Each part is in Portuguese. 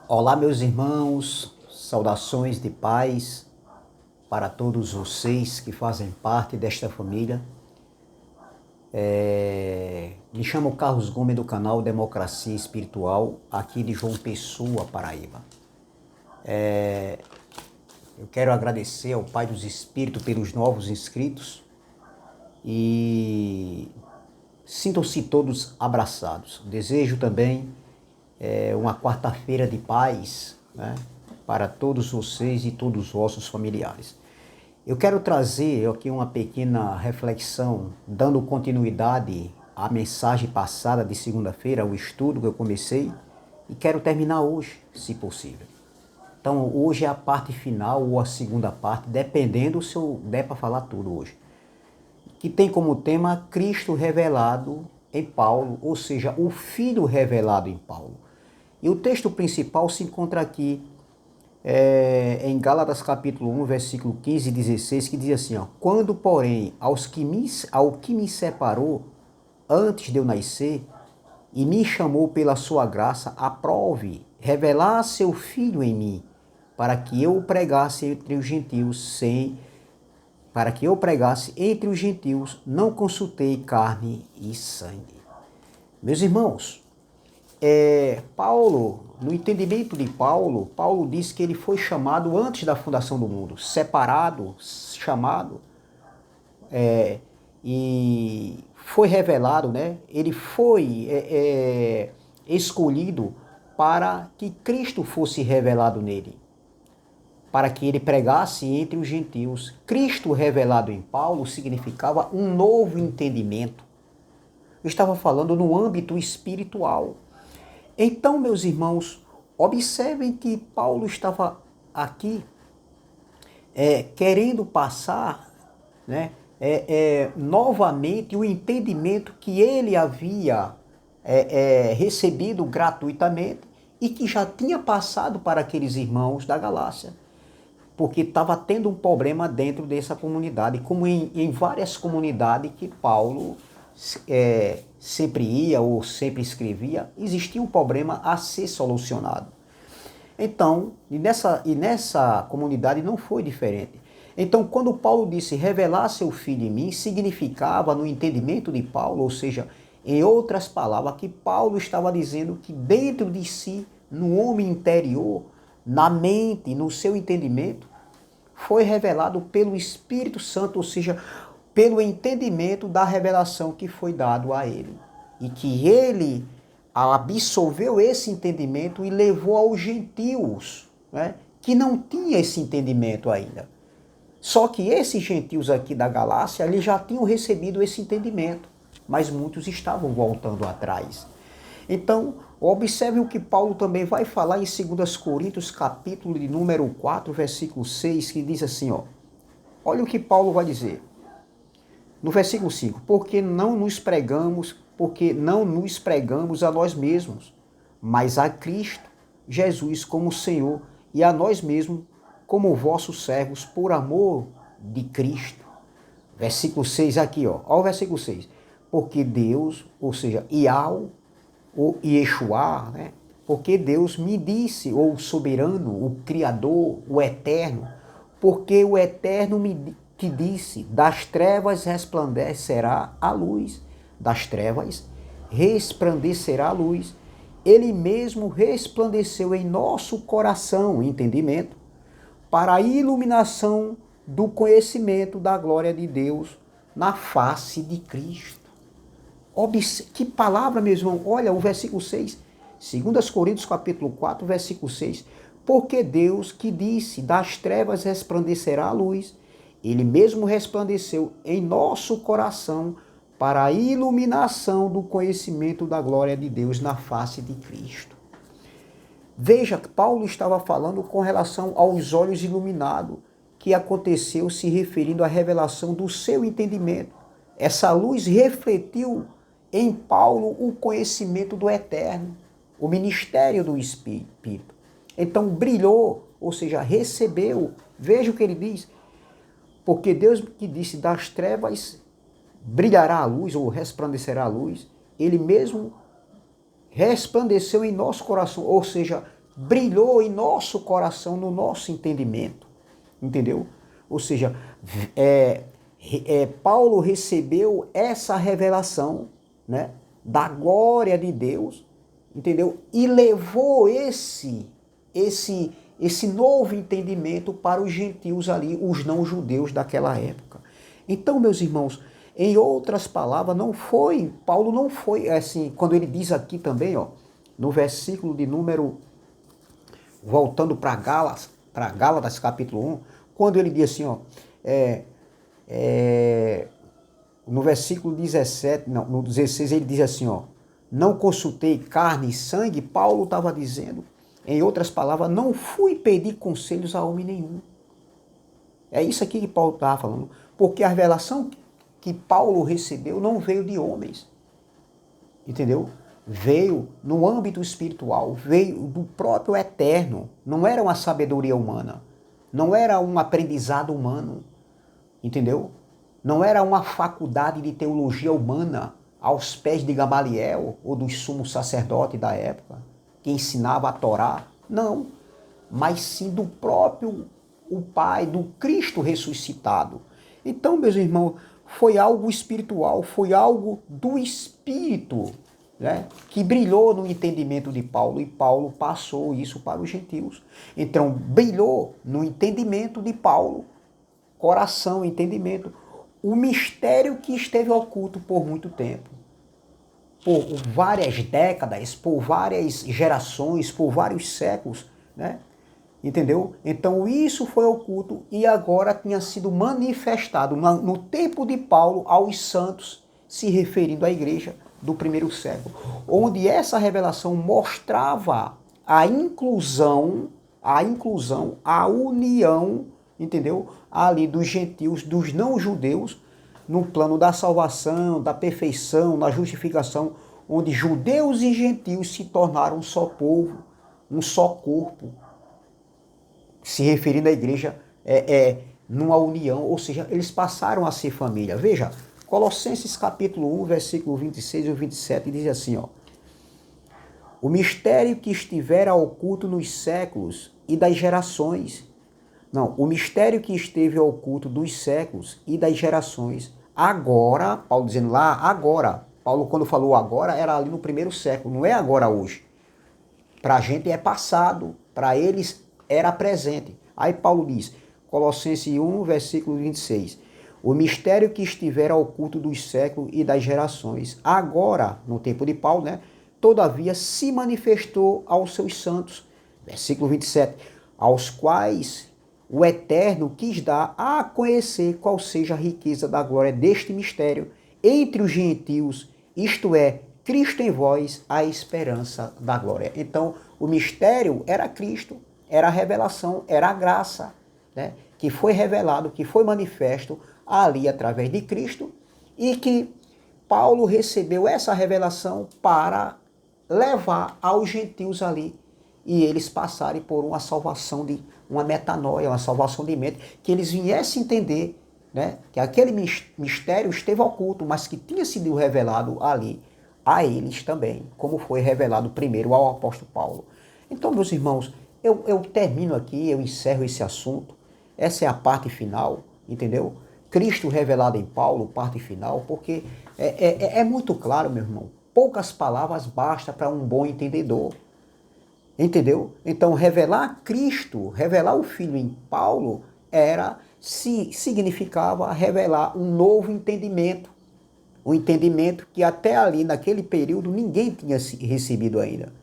Olá, meus irmãos, saudações de paz para todos vocês que fazem parte desta família. Me chamo Carlos Gomes do canal Democracia Espiritual, aqui de João Pessoa, Paraíba. Eu quero agradecer ao Pai dos Espíritos pelos novos inscritos e sintam-se todos abraçados. Desejo também uma quarta-feira de paz, né, para todos vocês e todos os vossos familiares. Eu quero trazer aqui uma pequena reflexão, dando continuidade à mensagem passada de segunda-feira, ao estudo que eu comecei, e quero terminar hoje, se possível. Então, hoje é a parte final ou a segunda parte, dependendo se eu der para falar tudo hoje, que tem como tema Cristo revelado em Paulo, ou seja, o Filho revelado em Paulo. E o texto principal se encontra aqui em Gálatas capítulo 1, versículo 15 e 16, que diz assim, ó, quando, porém, ao que me separou antes de eu nascer e me chamou pela sua graça, aprove revelar seu Filho em mim, para que eu pregasse entre os gentios não consultei carne e sangue. Meus irmãos, Paulo, no entendimento de Paulo, Paulo diz que ele foi chamado antes da fundação do mundo, separado, chamado, e foi revelado, né? Ele foi escolhido para que Cristo fosse revelado nele, para que ele pregasse entre os gentios. Cristo revelado em Paulo significava um novo entendimento. Eu estava falando no âmbito espiritual. Então, meus irmãos, observem que Paulo estava aqui querendo passar, né, novamente o entendimento que ele havia recebido gratuitamente e que já tinha passado para aqueles irmãos da Galácia, porque estava tendo um problema dentro dessa comunidade, como em várias comunidades que Paulo sempre ia ou sempre escrevia, existia um problema a ser solucionado. Então, e nessa comunidade não foi diferente. Então, quando Paulo disse revelar seu filho em mim, significava, no entendimento de Paulo, ou seja, em outras palavras, que Paulo estava dizendo que dentro de si, no homem interior, na mente, no seu entendimento, foi revelado pelo Espírito Santo, ou seja, pelo entendimento da revelação que foi dado a ele. E que ele absorveu esse entendimento e levou aos gentios, né, que não tinham esse entendimento ainda. Só que esses gentios aqui da Galácia, eles já tinham recebido esse entendimento, mas muitos estavam voltando atrás. Então, observe o que Paulo também vai falar em 2 Coríntios, capítulo de número 4, versículo 6, que diz assim, ó, olha o que Paulo vai dizer. No versículo 5, porque não nos pregamos a nós mesmos, mas a Cristo, Jesus como Senhor, e a nós mesmos como vossos servos por amor de Cristo. Versículo 6 aqui, ó. Olha o versículo 6. Porque Deus, ou seja, o Yeshua, né? Porque Deus me disse, ou o soberano, o Criador, o Eterno, porque o Eterno te disse, das trevas resplandecerá a luz, das trevas resplandecerá a luz. Ele mesmo resplandeceu em nosso coração, entendimento, para a iluminação do conhecimento da glória de Deus na face de Cristo. Que palavra, meu irmão? Olha o versículo 6, 2 Coríntios capítulo 4, versículo 6. Porque Deus que disse, das trevas resplandecerá a luz, ele mesmo resplandeceu em nosso coração para a iluminação do conhecimento da glória de Deus na face de Cristo. Veja, Paulo estava falando com relação aos olhos iluminados, que aconteceu se referindo à revelação do seu entendimento. Essa luz refletiu em Paulo o conhecimento do Eterno, o ministério do Espírito. Então brilhou, ou seja, recebeu. Veja o que ele diz. Porque Deus que disse, das trevas brilhará a luz, ou resplandecerá a luz, ele mesmo resplandeceu em nosso coração, ou seja, brilhou em nosso coração, no nosso entendimento, entendeu? Ou seja, Paulo recebeu essa revelação, né, da glória de Deus, entendeu? E levou esse novo entendimento para os gentios ali, os não-judeus daquela época. Então, meus irmãos, em outras palavras, Paulo não foi assim, quando ele diz aqui também, ó, no versículo de número, voltando para Gálatas capítulo 1, quando ele diz assim, ó, no versículo 17, não, no 16 ele diz assim, ó, não consultei carne e sangue, Paulo estava dizendo, em outras palavras, não fui pedir conselhos a homem nenhum. É isso aqui que Paulo estava falando, porque a revelação que Paulo recebeu não veio de homens, entendeu? Veio no âmbito espiritual, veio do próprio Eterno, não era uma sabedoria humana, não era um aprendizado humano, entendeu? Não era uma faculdade de teologia humana aos pés de Gamaliel ou dos sumos sacerdotes da época, que ensinava a Torá, não, mas sim do próprio o Pai, do Cristo ressuscitado. Então, meus irmãos, foi algo espiritual, foi algo do Espírito, né, que brilhou no entendimento de Paulo, e Paulo passou isso para os gentios. Então, brilhou no entendimento de Paulo, coração, entendimento, o mistério que esteve oculto por muito tempo, por várias décadas, por várias gerações, por vários séculos, né? Entendeu? Então isso foi oculto e agora tinha sido manifestado no tempo de Paulo aos santos, se referindo à igreja do primeiro século, onde essa revelação mostrava a inclusão, a união, entendeu? Ali dos gentios, dos não-judeus, no plano da salvação, da perfeição, da justificação, onde judeus e gentios se tornaram um só povo, um só corpo, se referindo à igreja numa união, ou seja, eles passaram a ser família. Veja, Colossenses capítulo 1, versículo 26 e 27, diz assim, ó, o mistério que estivera oculto nos séculos e das gerações, não, o mistério que esteve oculto dos séculos e das gerações, agora, Paulo dizendo lá, agora, Paulo quando falou agora, era ali no primeiro século, não é agora hoje. Para a gente é passado, para eles era presente. Aí Paulo diz, Colossenses 1, versículo 26, o mistério que estivera oculto dos séculos e das gerações, agora, no tempo de Paulo, né, todavia se manifestou aos seus santos. Versículo 27, aos quais o Eterno quis dar a conhecer qual seja a riqueza da glória deste mistério entre os gentios, isto é, Cristo em vós, a esperança da glória. Então, o mistério era Cristo, era a revelação, era a graça, né, que foi revelado, que foi manifesto ali através de Cristo, e que Paulo recebeu essa revelação para levar aos gentios ali, e eles passarem por uma salvação, de uma metanoia, uma salvação de mente, que eles viessem entender, né, que aquele mistério esteve oculto, mas que tinha sido revelado ali a eles também, como foi revelado primeiro ao apóstolo Paulo. Então, meus irmãos, eu termino aqui, eu encerro esse assunto. Essa é a parte final, entendeu? Cristo revelado em Paulo, parte final, porque é muito claro, meu irmão. Poucas palavras basta para um bom entendedor. Entendeu? Então, revelar Cristo, revelar o Filho em Paulo, significava revelar um novo entendimento. Um entendimento que até ali, naquele período, ninguém tinha recebido ainda.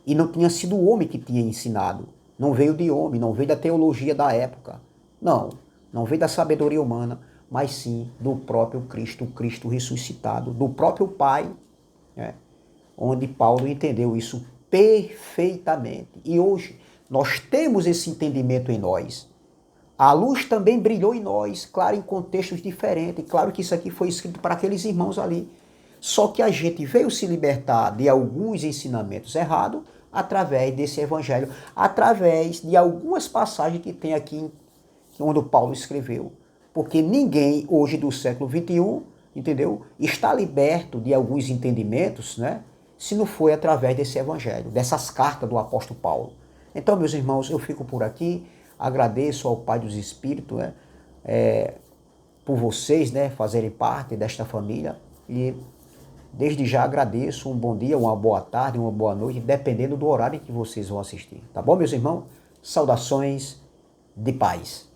E não tinha sido o homem que tinha ensinado. Não veio de homem, não veio da teologia da época. Não veio da sabedoria humana, mas sim do próprio Cristo, o Cristo ressuscitado, do próprio Pai, né? Onde Paulo entendeu isso perfeitamente. E hoje nós temos esse entendimento em nós. A luz também brilhou em nós, claro, em contextos diferentes. Claro que isso aqui foi escrito para aqueles irmãos ali. Só que a gente veio se libertar de alguns ensinamentos errados através desse evangelho, através de algumas passagens que tem aqui, onde o Paulo escreveu. Porque ninguém hoje do século XXI, entendeu, está liberto de alguns entendimentos, né, se não foi através desse evangelho, dessas cartas do apóstolo Paulo. Então, meus irmãos, eu fico por aqui, agradeço ao Pai dos Espíritos, né, por vocês, né, fazerem parte desta família, e desde já agradeço, um bom dia, uma boa tarde, uma boa noite, dependendo do horário em que vocês vão assistir. Tá bom, meus irmãos? Saudações de paz.